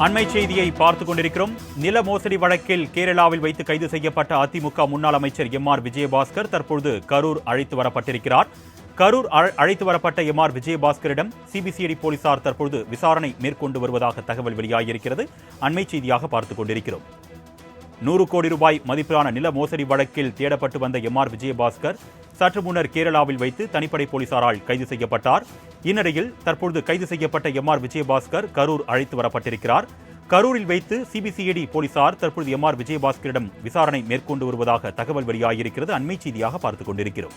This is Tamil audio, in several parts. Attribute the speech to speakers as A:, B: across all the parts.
A: அண்மை செய்தியை பார்த்துக் கொண்டிருக்கிறோம். நில மோசடி வழக்கில் கேரளாவில் வைத்து கைது செய்யப்பட்ட அதிமுக முன்னாள் அமைச்சர் எம்.ஆர். விஜயபாஸ்கர் தற்பொழுது கரூர் அழைத்து வரப்பட்டிருக்கிறார். கரூர் அழைத்து வரப்பட்ட எம்.ஆர். விஜயபாஸ்கரிடம் சிபிசிஐடி போலீசார் தற்பொழுது விசாரணை மேற்கொண்டு வருவதாக தகவல் வெளியாகியிருக்கிறது. அண்மை செய்தியாக பார்த்துக் கொண்டிருக்கிறோம். 100 கோடி ரூபாய் மதிப்பிலான நில மோசடி வழக்கில் தேடப்பட்டு வந்த எம்.ஆர். விஜயபாஸ்கர் சற்று முன்னர் கேரளாவில் வைத்து தனிப்படை போலீசாரால் கைது செய்யப்பட்டார். இந்நிலையில் தற்பொழுது கைது செய்யப்பட்ட எம்.ஆர். விஜயபாஸ்கர் கரூர் அழைத்து வரப்பட்டிருக்கிறார். கரூரில் வைத்து சிபிசிஐடி போலீசார் தற்பொழுது எம்.ஆர். விஜயபாஸ்கரிடம் விசாரணை மேற்கொண்டு வருவதாக தகவல் வெளியாகியிருக்கிறது. அண்மை செய்தியாக பார்த்துக் கொண்டிருக்கிறோம்.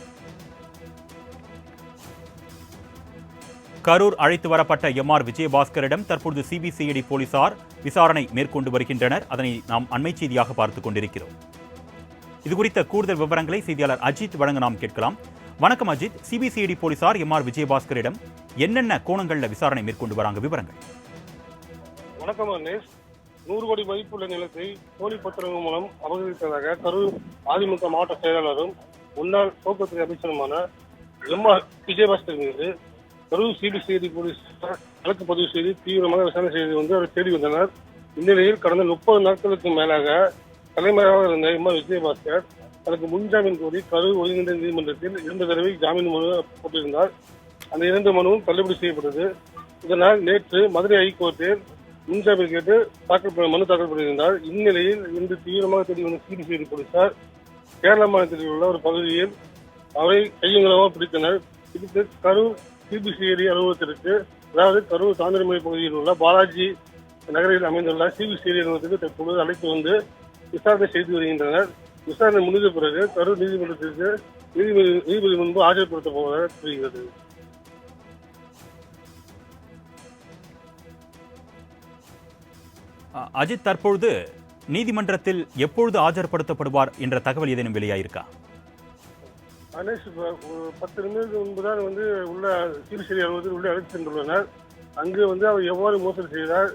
A: கரூர் அழைத்து வரப்பட்ட எம்.ஆர். விஜயபாஸ்கரிடம் தற்பொழுது சிபிசிஐடி போலீசார் விசாரணை மேற்கொண்டு வருகின்றனர். அதனை நாம் அண்மை செய்தியாக பார்த்துக் கொண்டிருக்கிறோம். இதுகுறித்த கூடுதல் விவரங்களை செய்தியாளர் அஜித் வழங்க நாம் கேட்கலாம். வணக்கம் அஜித். சிபிசிஐடி போலீசார் எம்.ஆர். விஜயபாஸ்கரிடம் என்னென்ன கோணங்களில் விசாரணை மேற்கொண்டு வராங்க, விவரங்கள்?
B: வணக்கம் அனேஷ். 100 கோடி மதிப்புள்ள நிலத்தை போலி பத்திரங்கள் மூலம் அபகரித்ததாக கரூர் அதிமுக மாவட்ட செயலாளரும் முன்னாள் போக்குவரத்து அமைச்சருமான எம்.ஆர். விஜயபாஸ்கர் மீது கரூர் சிபிசிஐடி போலீசார் வழக்கு பதிவு செய்து தீவிரமாக விசாரணை செய்து அவரை தேடி வந்தனர். இந்நிலையில் கடந்த 30 நாட்களுக்கு மேலாக தலைமறைவாக இருந்த எம்.ஆர். விஜயபாஸ்கர் தனக்கு முன்ஜாமீன் கோரி கரூர் ஒருங்கிணைந்த நீதிமன்றத்தில் 2 தடவை ஜாமீன் மனு போட்டிருந்தார். அந்த 2 மனுவும் தள்ளுபடி செய்யப்பட்டது. இதனால் நேற்று மதுரை ஹைகோர்ட்டில் முன்ஜாமீன் கேட்டு மனு தாக்கல் பண்ணியிருந்தார். இந்நிலையில் இன்று தீவிரமாக தேடி வந்த சிபிசிஐடி போலீசார் கேரள மாநிலத்தில் உள்ள ஒரு பகுதியில் அவரை கையங்கலமாக பிடித்தனர். பிடித்து கரூர் சிபிசிஐடி அலுவலகத்திற்கு, அதாவது கரூர் தாந்திரமலை பகுதியில் உள்ள பாலாஜி நகரில் அமைந்துள்ள சிபிசிஐடி அலுவலகத்திற்கு தற்போது அழைத்து வந்து விசாரணை செய்து வருகின்றனர். விசாரணை முடிந்த பிறகு கரூர் நீதிமன்றத்திற்கு நீதிபதி முன்பு ஆஜர்படுத்த போவதாக தெரிகிறது.
A: அஜித், தற்பொழுது நீதிமன்றத்தில் எப்பொழுது ஆஜர்படுத்தப்படுவார் என்ற தகவல் ஏதேனும் வெளியாயிருக்கா?
B: அனேஷ், 10 நிமிடத்துக்கு முன்புதான் உள்ள சிபிசிஐடி அலுவலகத்தில் உள்ளே அழைத்து சென்றுள்ளனர். அங்கு அவர் எவ்வாறு மோசடி செய்தார்,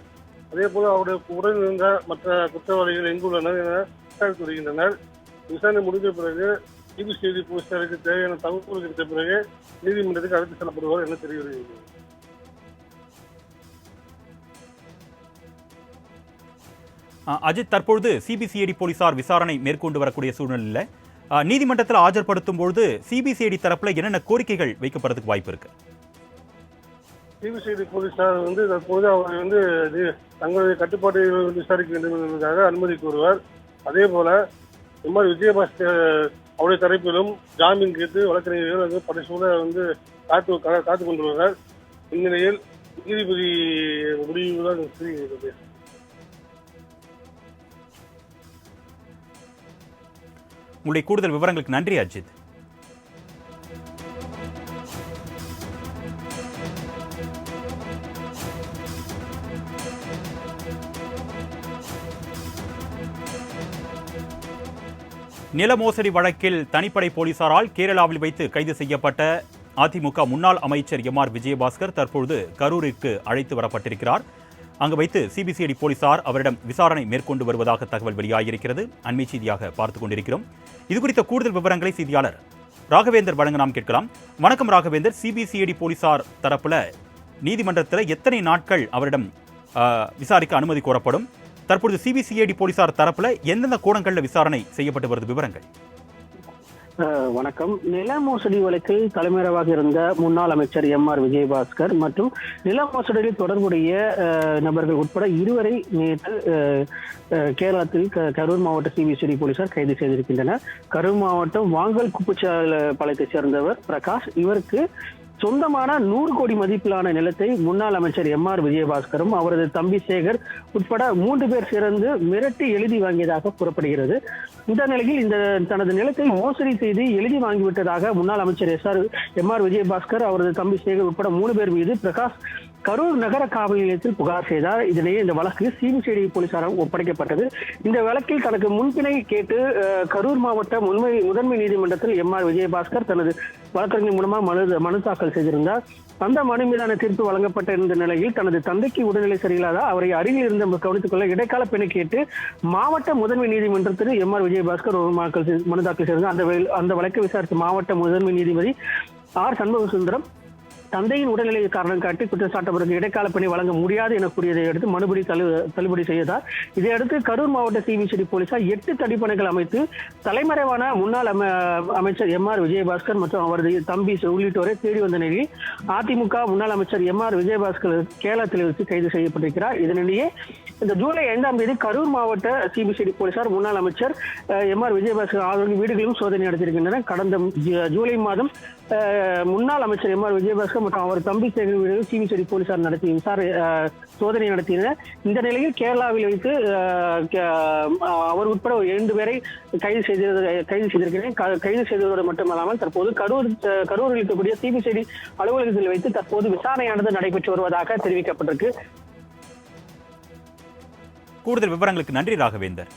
B: அதே போல அவருடைய உடன் இருந்த மற்ற குற்றவாளிகள் எங்குள்ளனர் என விசாரித்து வருகின்றனர். விசாரணை முடிந்த பிறகு சிபிசிஐடி போலீசாருக்கு தேவையான தகவல்கள் கிடைத்த பிறகு நீதிமன்றத்துக்கு அழைத்து செல்லப்படுவார் என தெரிய வருகிறது.
A: அஜித், தற்பொழுது சிபிசிஐடி போலீசார் விசாரணை மேற்கொண்டு வரக்கூடிய சூழ்நிலையில் நீதிமன்றத்தில் ஆஜர்படுத்தும் பொழுது சிபிசிஐடி தரப்புல என்னென்ன கோரிக்கைகள் வைக்கப்படுறதுக்கு வாய்ப்பு இருக்கு?
B: சிபிசிஐடி போலீசார் தற்போது அவர் தங்களுடைய கட்டுப்பாட்டை விசாரிக்க வேண்டும் என்பதற்காக அனுமதி கோருவார். அதே போல எம்.ஆர். விஜயபாஸ்கர் அவருடைய தரப்பிலும் ஜாமீன் கேட்டு வழக்கறிஞர்கள் படைசூழ காத்துக் கொண்டுள்ளனர். இந்நிலையில் நீதிபதி முடிவுதான் தெரிகிறது.
A: உங்களுடைய கூடுதல் விவரங்களுக்கு நன்றி அஜித். நில மோசடி வழக்கில் தனிப்படை போலீசாரால் கேரளாவில் வைத்து கைது செய்யப்பட்ட அதிமுக முன்னாள் அமைச்சர் எம்.ஆர். விஜயபாஸ்கர் தற்பொழுது கரூருக்கு அழைத்து வரப்பட்டிருக்கிறார். அங்கு வைத்து சிபிசிஐடி போலீசார் அவரிடம் விசாரணை மேற்கொண்டு வருவதாக தகவல் வெளியாகியிருக்கிறது. அண்மை செய்தியாக பார்த்துக் கொண்டிருக்கிறோம். இதுகுறித்த கூடுதல் விவரங்களை செய்தியாளர் ராகவேந்தர் வழங்க நாம் கேட்கலாம். வணக்கம் ராகவேந்தர். சிபிசிஐடி போலீசார் தரப்புல நீதிமன்றத்தில் எத்தனை நாட்கள் அவரிடம் விசாரிக்க அனுமதி கோரப்படும்? தற்பொழுது சிபிசிஐடி போலீசார் தரப்புல எந்தெந்த கோணங்கள்ல விசாரணை செய்யப்பட்டு வருது, விவரங்கள்?
C: வணக்கம். நில மோசடி வழக்கில் தலைமறைவாக இருந்த முன்னாள் அமைச்சர் எம்.ஆர். விஜயபாஸ்கர் மற்றும் நில மோசடியில் தொடர்புடைய நபர்கள் உட்பட 2 வரை நேற்று கேரளத்தில் கரூர் மாவட்ட சிபிசிஐடி போலீசார் கைது செய்திருக்கின்றனர். கரூர் மாவட்டம் வாங்கல் குப்புச்சாலையத்தைச் சேர்ந்தவர் பிரகாஷ். இவருக்கு சொந்தமான 100 கோடி மதிப்பிலான நிலத்தை முன்னாள் அமைச்சர் எம்.ஆர். விஜயபாஸ்கரும் அவரது தம்பி சேகர் உட்பட 3 பேர் சேர்ந்து மிரட்டி எழுதி வாங்கியதாக கூறப்படுகிறது. இந்த நிலையில் தனது நிலத்தை மோசடி செய்து எழுதி வாங்கிவிட்டதாக முன்னாள் அமைச்சர் எம்.ஆர். விஜயபாஸ்கர் அவரது தம்பி சேகர் உட்பட 3 பேர் மீது பிரகாஷ் கரூர் நகர காவல் நிலையத்தில் புகார் செய்தார். இதனையே இந்த வழக்கு சிபிசிஐடி போலீசாரால் ஒப்படைக்கப்பட்டது. இந்த வழக்கில் தனக்கு முன்பினை கேட்டு கரூர் மாவட்ட முதன்மை நீதிமன்றத்தில் எம்.ஆர். விஜயபாஸ்கர் தனது வழக்கறிஞர் மூலமாக மனு தாக்கல் செய்திருந்தார். அந்த மனு மீதான தீர்ப்பு வழங்கப்பட்ட இந்த நிலையில் தனது தந்தைக்கு உடல்நிலை சரியில்லாத அவரை அருகில் இருந்து கவனித்துக் கொள்ள இடைக்கால பெண்ணை கேட்டு மாவட்ட முதன்மை நீதிமன்றத்தில் எம்.ஆர். விஜயபாஸ்கர் ஒரு மனு தாக்கல் செய்திருந்தார். அந்த வழக்கை விசாரித்த மாவட்ட முதன்மை நீதிபதி ஆர். சண்முக சுந்தரம் தந்தையின் உடல்நிலை காரணம் காட்டி குற்றச்சாட்டவருக்கு இடைக்கால பணி வழங்க முடியாது என கூறியதை அடுத்து மனுபடி தள்ளுபடி செய்தார். இதையடுத்து கரூர் மாவட்ட சிபிசிடி போலீசார் 8 தடிப்பணைகள் அமைத்து தலைமறைவான முன்னாள் அமைச்சர் எம்.ஆர். விஜயபாஸ்கர் மற்றும் அவரது தம்பி உள்ளிட்டோரை தேடி வந்த நிலையில் அதிமுக முன்னாள் அமைச்சர் எம்.ஆர். விஜயபாஸ்கர் கேரளத்தில் வைத்து கைது செய்யப்பட்டிருக்கிறார். இதனிடையே இந்த ஜூலை 5ஆம் தேதி கரூர் மாவட்ட சிபிசிடி போலீசார் முன்னாள் அமைச்சர் எம்.ஆர். விஜயபாஸ்கர் ஆகியோரின் வீடுகளிலும் சோதனை நடத்தியிருக்கின்றனர். கடந்த ஜூலை மாதம் முன்னாள் அமைச்சர் எம்.ஆர். விஜயபாஸ்கர் மற்றும் அவர் தம்பி வீடுகளில் சிபிசிடி போலீசார் சோதனை நடத்தினர். இந்த நிலையில் கேரளாவில் வைத்து அவர் உட்பட 2 பேரை கைது செய்திருக்கிறேன். கைது செய்ததோடு மட்டுமல்லாமல் தற்போது கரூரில் இருக்கக்கூடிய சிபிசிடி அலுவலகத்தில் வைத்து தற்போது விசாரணையானது நடைபெற்று வருவதாக தெரிவிக்கப்பட்டிருக்கு.
A: கூடுதல் விவரங்களுக்கு நன்றி ராகவேந்தர்.